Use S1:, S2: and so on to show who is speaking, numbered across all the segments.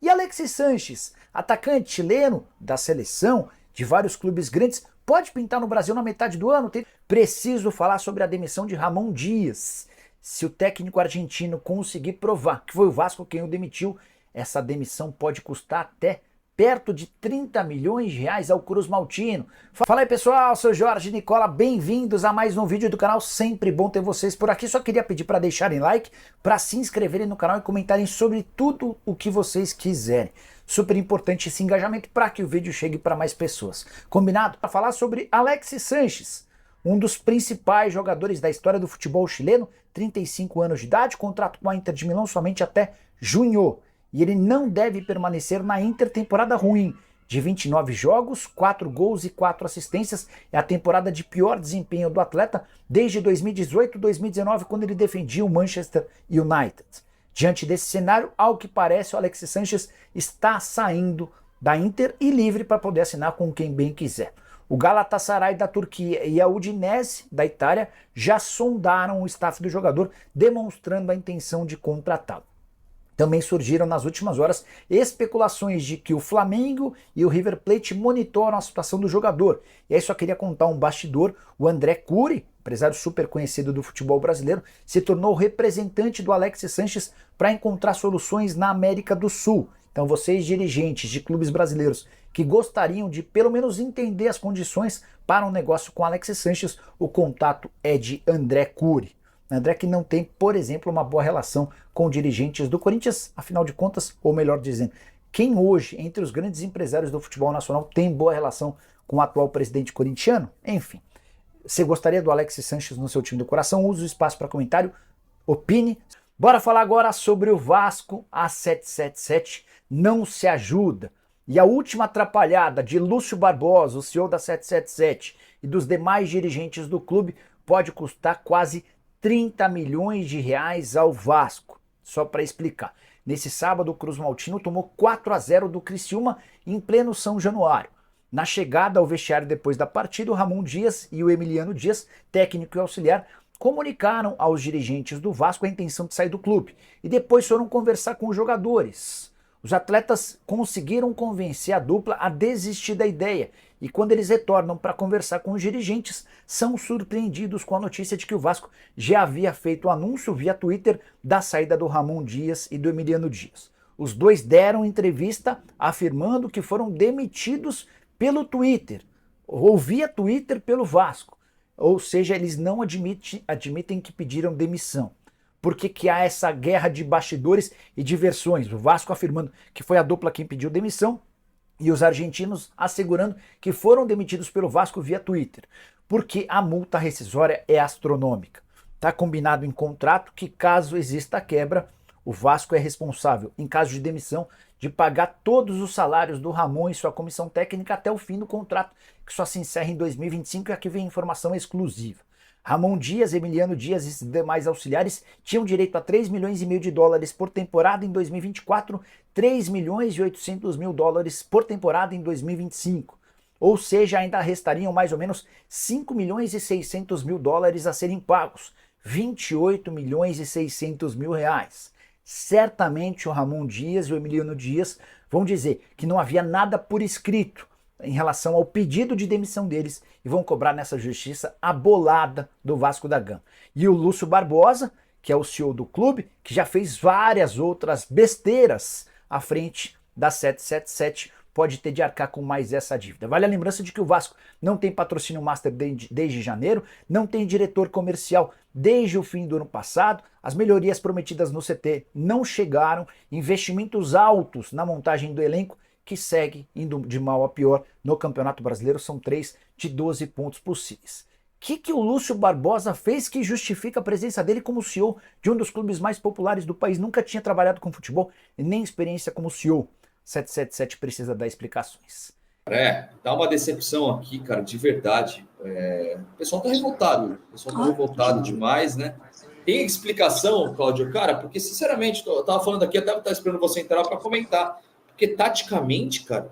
S1: E Alexis Sanches, atacante chileno da seleção, de vários clubes grandes, pode pintar no Brasil na metade do ano? Preciso falar sobre a demissão de Ramon Dias. Se o técnico argentino conseguir provar que foi o Vasco quem o demitiu, essa demissão pode custar até perto de 30 milhões de reais ao Cruz Maltino. Fala aí pessoal, sou Jorge Nicola, bem-vindos a mais um vídeo do canal, sempre bom ter vocês por aqui. Só queria pedir para deixarem like, para se inscreverem no canal e comentarem sobre tudo o que vocês quiserem. Super importante esse engajamento para que o vídeo chegue para mais pessoas. Combinado? Para falar sobre Alexis Sanches, um dos principais jogadores da história do futebol chileno, 35 anos de idade, contrato com a Inter de Milão somente até junho. E ele não deve permanecer na Inter. Temporada ruim, de 29 jogos, 4 gols e 4 assistências. É a temporada de pior desempenho do atleta desde 2018-2019, quando ele defendia o Manchester United. Diante desse cenário, ao que parece, o Alexis Sanches está saindo da Inter e livre para poder assinar com quem bem quiser. O Galatasaray da Turquia e a Udinese da Itália já sondaram o staff do jogador, demonstrando a intenção de contratá-lo. Também surgiram nas últimas horas especulações de que o Flamengo e o River Plate monitoram a situação do jogador. E aí só queria contar um bastidor: o André Curi, empresário super conhecido do futebol brasileiro, se tornou representante do Alexis Sanches para encontrar soluções na América do Sul. Então vocês, dirigentes de clubes brasileiros que gostariam de pelo menos entender as condições para um negócio com Alexis Sanches, o contato é de André Curi. André que não tem, por exemplo, uma boa relação com dirigentes do Corinthians, afinal de contas, ou melhor dizendo, quem hoje, entre os grandes empresários do futebol nacional, tem boa relação com o atual presidente corintiano? Enfim, você gostaria do Alexis Sanches no seu time do coração? Use o espaço para comentário, opine. Bora falar agora sobre o Vasco. A 777 não se ajuda. E a última atrapalhada de Lúcio Barbosa, o CEO da 777, e dos demais dirigentes do clube pode custar quase 30 milhões de reais ao Vasco. Só para explicar, nesse sábado o Cruz Maltino tomou 4-0 do Criciúma em pleno São Januário. Na chegada ao vestiário depois da partida, o Ramon Dias e o Emiliano Dias, técnico e auxiliar, comunicaram aos dirigentes do Vasco a intenção de sair do clube e depois foram conversar com os jogadores. Os atletas conseguiram convencer a dupla a desistir da ideia e quando eles retornam para conversar com os dirigentes, são surpreendidos com a notícia de que o Vasco já havia feito o anúncio via Twitter da saída do Ramon Dias e do Emiliano Dias. Os dois deram entrevista afirmando que foram demitidos pelo Twitter, ou via Twitter pelo Vasco. Ou seja, eles não admitem que pediram demissão. Por que há essa guerra de bastidores e de versões? O Vasco afirmando que foi a dupla quem pediu demissão e os argentinos assegurando que foram demitidos pelo Vasco via Twitter. Porque a multa rescisória é astronômica. Está combinado em contrato que, caso exista a quebra, o Vasco é responsável, em caso de demissão, de pagar todos os salários do Ramon e sua comissão técnica até o fim do contrato, que só se encerra em 2025, e aqui vem informação exclusiva. Ramon Dias, Emiliano Dias e demais auxiliares tinham direito a 3 milhões e meio de dólares por temporada em 2024, 3 milhões e 800 mil dólares por temporada em 2025. Ou seja, ainda restariam mais ou menos 5 milhões e 600 mil dólares a serem pagos, 28 milhões e 600 mil reais. Certamente o Ramon Dias e o Emiliano Dias vão dizer que não havia nada por escrito em relação ao pedido de demissão deles e vão cobrar nessa justiça a bolada do Vasco da Gama. E o Lúcio Barbosa, que é o CEO do clube, que já fez várias outras besteiras à frente da 777, pode ter de arcar com mais essa dívida. Vale a lembrança de que o Vasco não tem patrocínio master desde janeiro, não tem diretor comercial desde o fim do ano passado, as melhorias prometidas no CT não chegaram, investimentos altos na montagem do elenco que segue indo de mal a pior no Campeonato Brasileiro, são 3 de 12 pontos possíveis. O que o Lúcio Barbosa fez que justifica a presença dele como CEO de um dos clubes mais populares do país? Nunca tinha trabalhado com futebol e nem experiência como CEO. 777 precisa dar explicações.
S2: Dá uma decepção aqui, cara, de verdade. O pessoal tá revoltado, revoltado demais, né? Tem explicação, Cláudio, cara, porque sinceramente, eu tava falando aqui, até tava esperando você entrar para comentar. Porque taticamente, cara,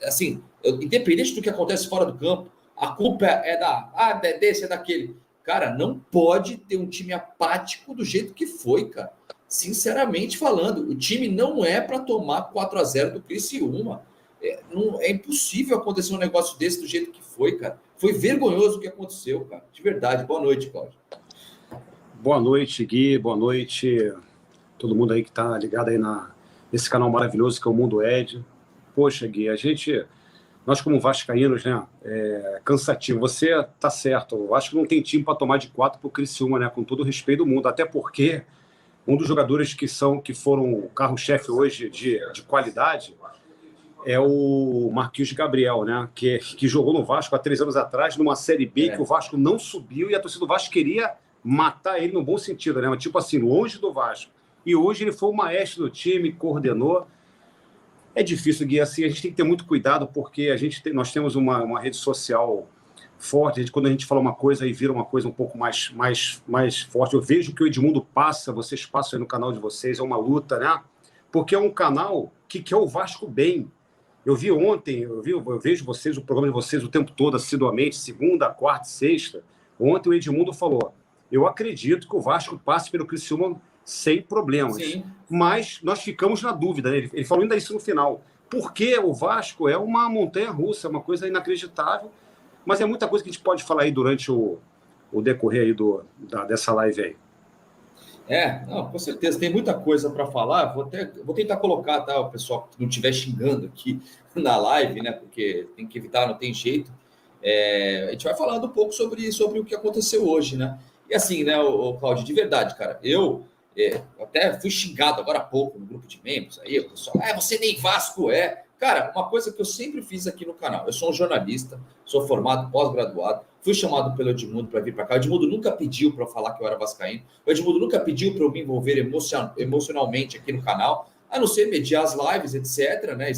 S2: assim, independente do que acontece fora do campo, a culpa é desse, é daquele. Cara, não pode ter um time apático do jeito que foi, cara. sinceramente falando, o time não é para tomar 4-0 do Criciúma. É impossível acontecer um negócio desse do jeito que foi, cara. Foi vergonhoso o que aconteceu, cara. De verdade. Boa noite, Cláudio.
S3: Boa noite, Gui. Boa noite todo mundo aí que está ligado aí nesse canal maravilhoso que é o Mundo Ed. Poxa, Gui, nós como vascaínos, né, é cansativo. Você tá certo, eu acho que não tem time para tomar de 4 pro Criciúma, né, com todo o respeito do mundo, até porque um dos jogadores que foram o carro-chefe hoje de qualidade é o Marquinhos Gabriel, né, que jogou no Vasco há 3 anos atrás, numa Série B que o Vasco não subiu e a torcida do Vasco queria matar ele no bom sentido, né, tipo assim, longe do Vasco. E hoje ele foi o maestro do time, coordenou. É difícil, Gui, assim, a gente tem que ter muito cuidado, porque nós temos uma rede social forte, quando a gente fala uma coisa e vira uma coisa um pouco mais forte. Eu vejo que o Edmundo passa, vocês passam aí no canal de vocês, é uma luta, né? Porque é um canal que quer o Vasco bem. Eu vi ontem, eu vejo vocês, o programa de vocês o tempo todo, assiduamente, segunda, quarta, sexta. Ontem o Edmundo falou, eu acredito que o Vasco passe pelo Criciúma sem problemas. Sim. Mas nós ficamos na dúvida, né? Ele falou ainda isso no final. Porque o Vasco é uma montanha-russa, é uma coisa inacreditável, mas é muita coisa que a gente pode falar aí durante o decorrer aí dessa live aí.
S2: Não, com certeza, tem muita coisa para falar. Vou tentar colocar, tá, o pessoal que não estiver xingando aqui na live, né? Porque tem que evitar, não tem jeito. A gente vai falando um pouco sobre o que aconteceu hoje, né? E assim, né, o Cláudio, de verdade, cara, eu até fui xingado agora há pouco no grupo de membros, aí o pessoal, você nem Vasco é. Cara, uma coisa que eu sempre fiz aqui no canal, eu sou um jornalista, sou formado, pós-graduado, fui chamado pelo Edmundo para vir para cá, o Edmundo nunca pediu para eu falar que eu era vascaíno, o Edmundo nunca pediu para eu me envolver emocionalmente aqui no canal, a não ser mediar as lives, etc., né, e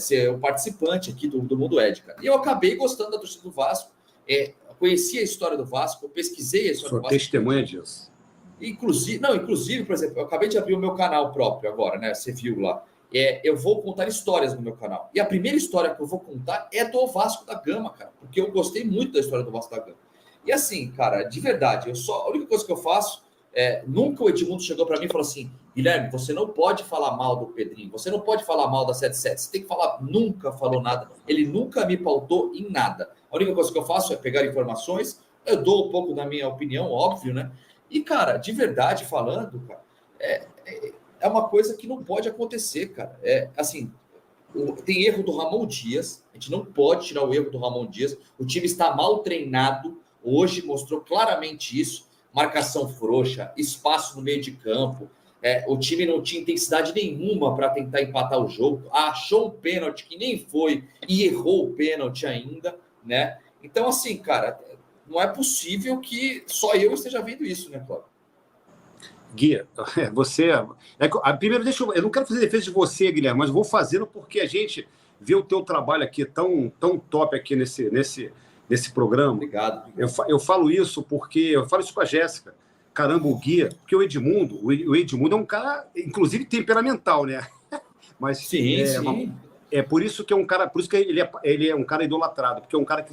S2: ser um participante aqui do Mundo Ed, cara. E eu acabei gostando da torcida do Vasco, conheci a história do Vasco, eu pesquisei a história do Vasco.
S3: Testemunha disso.
S2: Inclusive, por exemplo, eu acabei de abrir o meu canal próprio agora, né? Você viu lá. Eu vou contar histórias no meu canal. E a primeira história que eu vou contar é do Vasco da Gama, cara. Porque eu gostei muito da história do Vasco da Gama. E assim, cara, de verdade, a única coisa que eu faço nunca o Edmundo chegou para mim e falou assim, Guilherme, você não pode falar mal do Pedrinho, você não pode falar mal da 77, você tem que falar, nunca falou nada. Ele nunca me pautou em nada. A única coisa que eu faço é pegar informações, eu dou um pouco da minha opinião, óbvio, né? E, cara, de verdade falando, cara, é uma coisa que não pode acontecer, cara. Assim, tem erro do Ramon Dias, a gente não pode tirar o erro do Ramon Dias, o time está mal treinado, hoje mostrou claramente isso, marcação frouxa, espaço no meio de campo, o time não tinha intensidade nenhuma para tentar empatar o jogo, achou um pênalti que nem foi e errou o pênalti ainda, né? Então, assim, cara, não é possível que só eu esteja vendo isso, né, Cláudio?
S3: Gui, você... Primeiro, eu não quero fazer defesa de você, Guilherme, mas vou fazendo porque a gente vê o teu trabalho aqui tão top aqui nesse programa.
S2: Obrigado.
S3: Eu falo isso porque... Eu falo isso com a Jéssica. Caramba, o Gui... Porque o Edmundo é um cara, inclusive, temperamental, né? Mas,
S2: sim.
S3: É por isso que é um cara... Por isso que ele é um cara idolatrado, porque é um cara que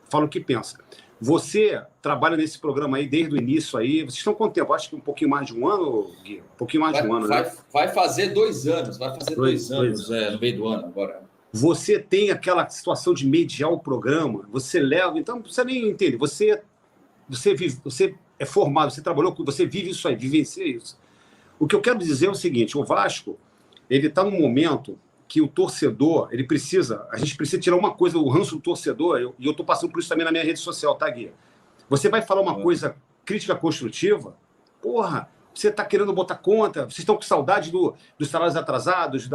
S3: fala o que pensa. Você trabalha nesse programa aí desde o início aí. Vocês estão com quanto tempo? Acho que um pouquinho mais de um ano, Gui? Um pouquinho mais de um ano, né?
S2: Vai fazer 2 anos. Vai fazer dois anos no meio do ano agora.
S3: Você tem aquela situação de mediar o programa, você leva... Então, você nem entende. Você é formado, você trabalhou, você vive isso aí, vivencia isso. O que eu quero dizer é o seguinte, o Vasco, ele está num momento que o torcedor, a gente precisa tirar uma coisa, o ranço do torcedor, e eu estou passando por isso também na minha rede social, tá, Gui? Você vai falar uma coisa crítica construtiva, porra, você está querendo botar conta, vocês estão com saudade dos salários atrasados,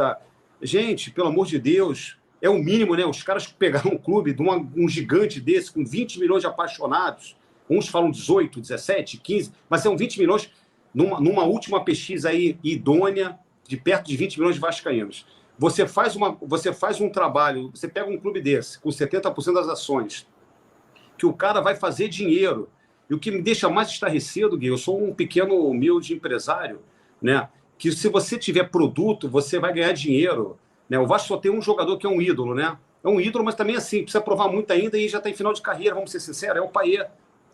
S3: Gente, pelo amor de Deus, é o mínimo, né? Os caras pegaram um clube de um gigante desse, com 20 milhões de apaixonados, uns falam 18, 17, 15, mas são 20 milhões numa última pesquisa aí idônea, de perto de 20 milhões de vascaínos. Você faz um trabalho, você pega um clube desse, com 70% das ações, que o cara vai fazer dinheiro. E o que me deixa mais estarrecido, Gui, eu sou um pequeno, humilde empresário, né? Que se você tiver produto, você vai ganhar dinheiro. Né? O Vasco só tem um jogador que é um ídolo, né? É um ídolo, mas também assim, precisa provar muito ainda e já está em final de carreira, vamos ser sinceros, é o Payet.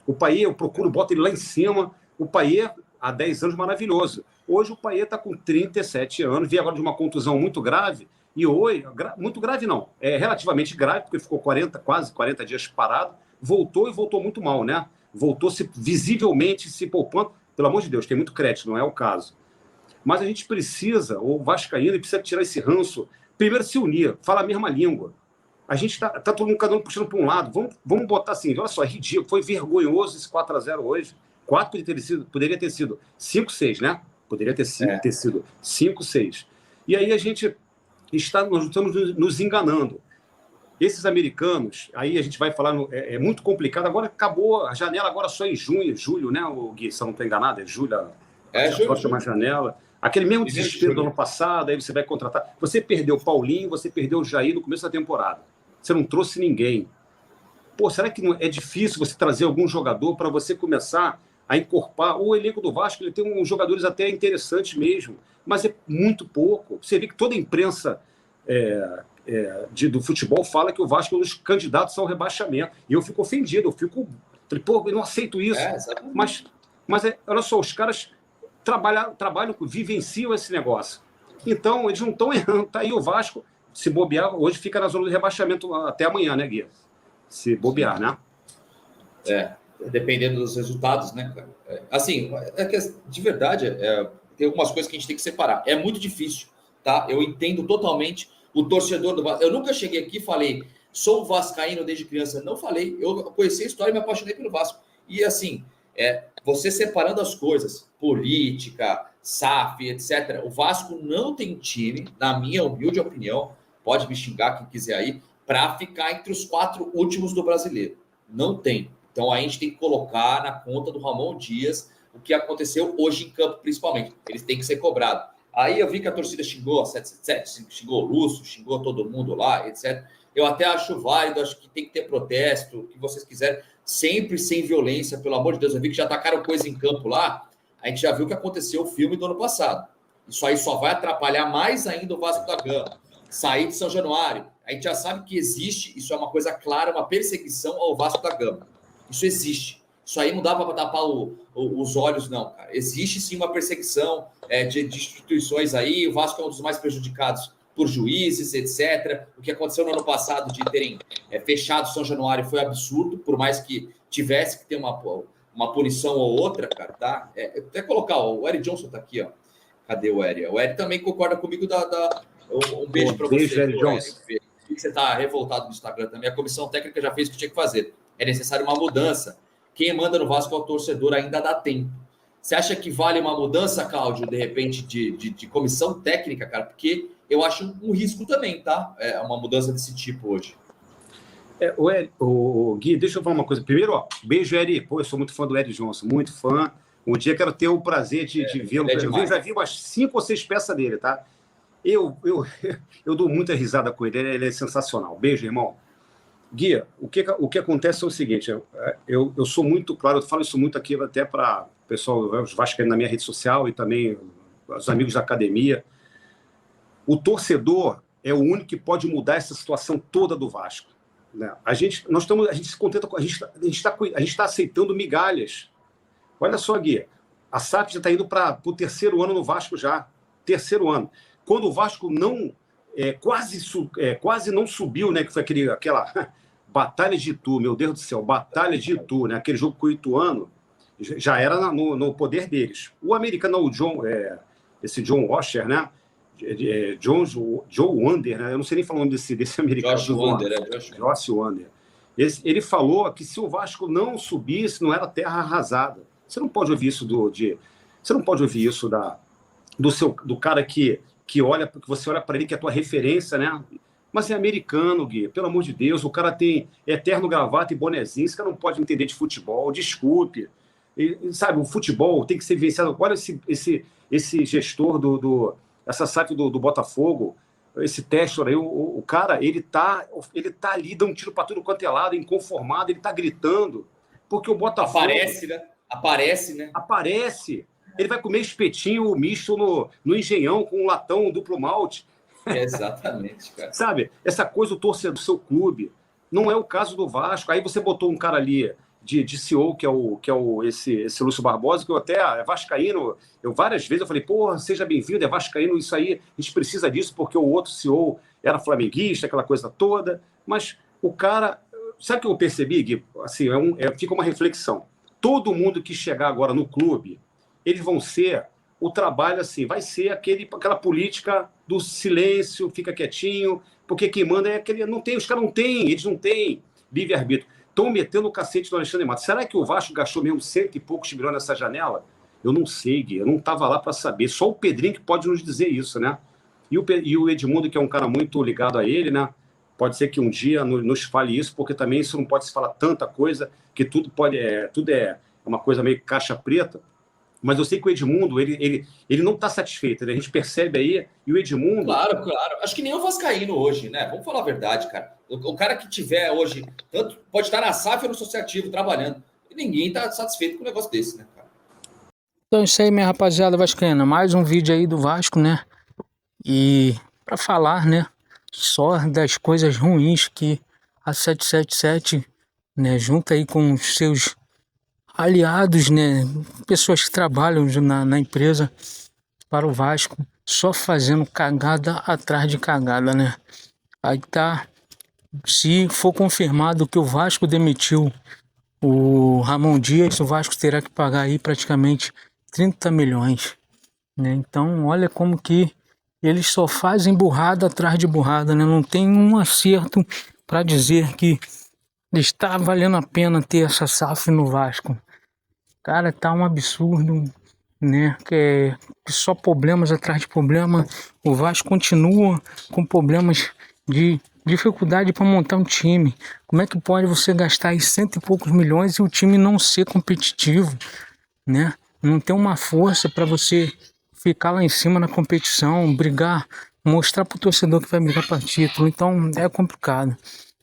S3: O Payet, eu procuro, boto ele lá em cima. O Payet, há 10 anos maravilhoso. Hoje o Payet está com 37 anos, veio agora de uma contusão muito grave, e hoje, muito grave não, é relativamente grave, porque ficou quase 40 dias parado, voltou e voltou muito mal, né? Voltou visivelmente se poupando. Pelo amor de Deus, tem muito crédito, não é o caso. Mas a gente precisa, o vascaíno, precisa tirar esse ranço, primeiro se unir, falar a mesma língua. A gente tá todo mundo, cada um puxando para um lado. Vamos botar assim, olha só, é ridículo, foi vergonhoso esse 4-0 hoje. 4 poderia ter sido 5-6, né? Poderia ter sido 5-6. E aí nós estamos nos enganando. Esses americanos, aí a gente vai falar, é muito complicado. Agora acabou a janela, agora só em julho, né, o Gui? Se eu não estou enganado, é julho.
S2: Julho.
S3: Próxima janela. Aquele mesmo desespero do ano passado, aí você vai contratar. Você perdeu o Paulinho, você perdeu o Jair no começo da temporada. Você não trouxe ninguém. Pô, será que não é difícil você trazer algum jogador para você começar a encorpar? O elenco do Vasco, ele tem uns jogadores até interessantes mesmo, mas é muito pouco. Você vê que toda a imprensa do futebol fala que o Vasco é um dos candidatos ao rebaixamento. E eu fico ofendido, eu não aceito isso. Mas olha só, os caras trabalham, vivenciam esse negócio. Então, eles não estão errando. Tá aí o Vasco, se bobear, hoje fica na zona de rebaixamento até amanhã, né, Gui? Se bobear, né?
S2: Dependendo dos resultados, né, cara? Assim, de verdade, tem algumas coisas que a gente tem que separar. É muito difícil, tá? Eu entendo totalmente o torcedor do Vasco. Eu nunca cheguei aqui e falei, sou vascaíno desde criança. Não falei. Eu conheci a história e me apaixonei pelo Vasco. E, assim, você separando as coisas, política, SAF, etc. O Vasco não tem time, na minha humilde opinião, pode me xingar quem quiser aí, para ficar entre os 4 últimos do Brasileiro. Não tem. Então, a gente tem que colocar na conta do Ramon Dias o que aconteceu hoje em campo, principalmente. Eles têm que ser cobrados. Aí eu vi que a torcida xingou a 777, xingou o Lúcio, xingou todo mundo lá, etc. Eu até acho válido, acho que tem que ter protesto, o que vocês quiserem, sempre sem violência, pelo amor de Deus. Eu vi que já tacaram coisa em campo lá, a gente já viu o que aconteceu o filme do ano passado. Isso aí só vai atrapalhar mais ainda o Vasco da Gama. Sair de São Januário, a gente já sabe que existe, isso é uma coisa clara, uma perseguição ao Vasco da Gama. Isso existe. Isso aí não dá para tapar os olhos, não, cara. Existe sim uma perseguição de instituições aí. O Vasco é um dos mais prejudicados por juízes, etc. O que aconteceu no ano passado de terem fechado São Januário foi absurdo, por mais que tivesse que ter uma punição ou outra, cara, tá? Até colocar, o Eric Johnson tá aqui, ó. Cadê o Eric? O Eric também concorda comigo um beijo para você.
S3: Beijo, Eric Johnson.
S2: Você tá revoltado no Instagram também. A comissão técnica já fez o que tinha que fazer. É necessário uma mudança. Quem manda no Vasco é o torcedor, ainda dá tempo. Você acha que vale uma mudança, Cláudio, de repente, de comissão técnica, cara? Porque eu acho um risco também, tá? Uma mudança desse tipo hoje.
S3: O Gui, deixa eu falar uma coisa. Primeiro, beijo, Eric. Pô, eu sou muito fã do Eric Johnson, muito fã. Um dia quero ter o prazer de vê-lo. Eu já vi umas 5 ou 6 peças dele, tá? Eu dou muita risada com ele, ele é sensacional. Beijo, irmão. Gui, o que acontece é o seguinte, eu sou muito claro, eu falo isso muito aqui até para o pessoal, os vascaínos na minha rede social e também os amigos da academia. O torcedor é o único que pode mudar essa situação toda do Vasco, né? A gente se contenta com a gente está aceitando migalhas. Olha só, Gui, a SAF já está indo para o 3º ano no Vasco já, 3º ano. Quando o Vasco quase não subiu, né? Que foi aquela Batalha de Itu, meu Deus do céu, Batalha de Itu, né? Aquele jogo com o Ituano, já era no poder deles. O americano, esse John Washer, né? Joe Wander, né? Eu não sei nem falar o nome desse americano. Josh Wander. Ele falou que se o Vasco não subisse, não era terra arrasada. Você não pode ouvir isso você não pode ouvir isso do cara que olha, porque você olha para ele que é a tua referência, né? Mas é americano, Gui, pelo amor de Deus, o cara tem eterno gravata e bonezinho, esse cara não pode entender de futebol, desculpe. Sabe, o futebol tem que ser vivenciado. Olha esse gestor essa SAF do Botafogo, esse Testor aí, o cara, ele tá ali, dando um tiro para tudo quanto é lado, inconformado, ele tá gritando, porque o Botafogo... Aparece, né? Aparece. Ele vai comer espetinho misto no Engenhão com um latão duplo malte.
S2: Exatamente, cara.
S3: Sabe? Essa coisa, o torcedor do seu clube. Não é o caso do Vasco. Aí você botou um cara ali de CEO, que é esse Lúcio Barbosa, que eu até é vascaíno, várias vezes eu falei, pô, seja bem-vindo, é vascaíno, isso aí, a gente precisa disso, porque o outro CEO era flamenguista, aquela coisa toda, mas o cara, sabe o que eu percebi, Gui? Assim, fica uma reflexão. Todo mundo que chegar agora no clube, eles vão ser, o trabalho assim, vai ser aquela política do silêncio, fica quietinho, porque quem manda é aquele, os caras eles não têm livre-arbítrio. Estão metendo o cacete no Alexandre Matos. Será que o Vasco gastou mesmo 100 e poucos milhões nessa janela? Eu não sei, Gui, eu não estava lá para saber. Só o Pedrinho que pode nos dizer isso, né? E o Edmundo, que é um cara muito ligado a ele, né? Pode ser que um dia nos fale isso, porque também isso não pode se falar tanta coisa, que tudo é uma coisa meio caixa preta. Mas eu sei que o Edmundo, ele não está satisfeito, né? A gente percebe aí, e o Edmundo...
S2: Claro. Acho que nem o vascaíno hoje, né? Vamos falar a verdade, cara. O cara que tiver hoje, tanto pode estar na SAF ou no associativo, trabalhando. E ninguém está satisfeito com um negócio desse, né, cara?
S4: Então isso aí, minha rapaziada vascaína. Mais um vídeo aí do Vasco, né? E para falar, né? Só das coisas ruins que a 777, né? Junto aí com os seus aliados, né? Pessoas que trabalham na empresa para o Vasco, só fazendo cagada atrás de cagada, né? Aí tá, se for confirmado que o Vasco demitiu o Ramon Dias, o Vasco terá que pagar aí praticamente 30 milhões, né? Então olha como que eles só fazem burrada atrás de burrada, né? Não tem um acerto para dizer que está valendo a pena ter essa SAF no Vasco. Cara, tá um absurdo, né? Que só problemas atrás de problema. O Vasco continua com problemas de dificuldade para montar um time. Como é que pode você gastar aí 100 e poucos milhões e o time não ser competitivo, né? Não ter uma força para você ficar lá em cima na competição, brigar, mostrar pro torcedor que vai brigar para título. Então é complicado.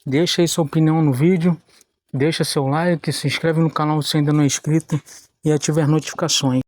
S4: Deixa aí sua opinião no vídeo. Deixa seu like, se inscreve no canal se ainda não é inscrito e ative as notificações.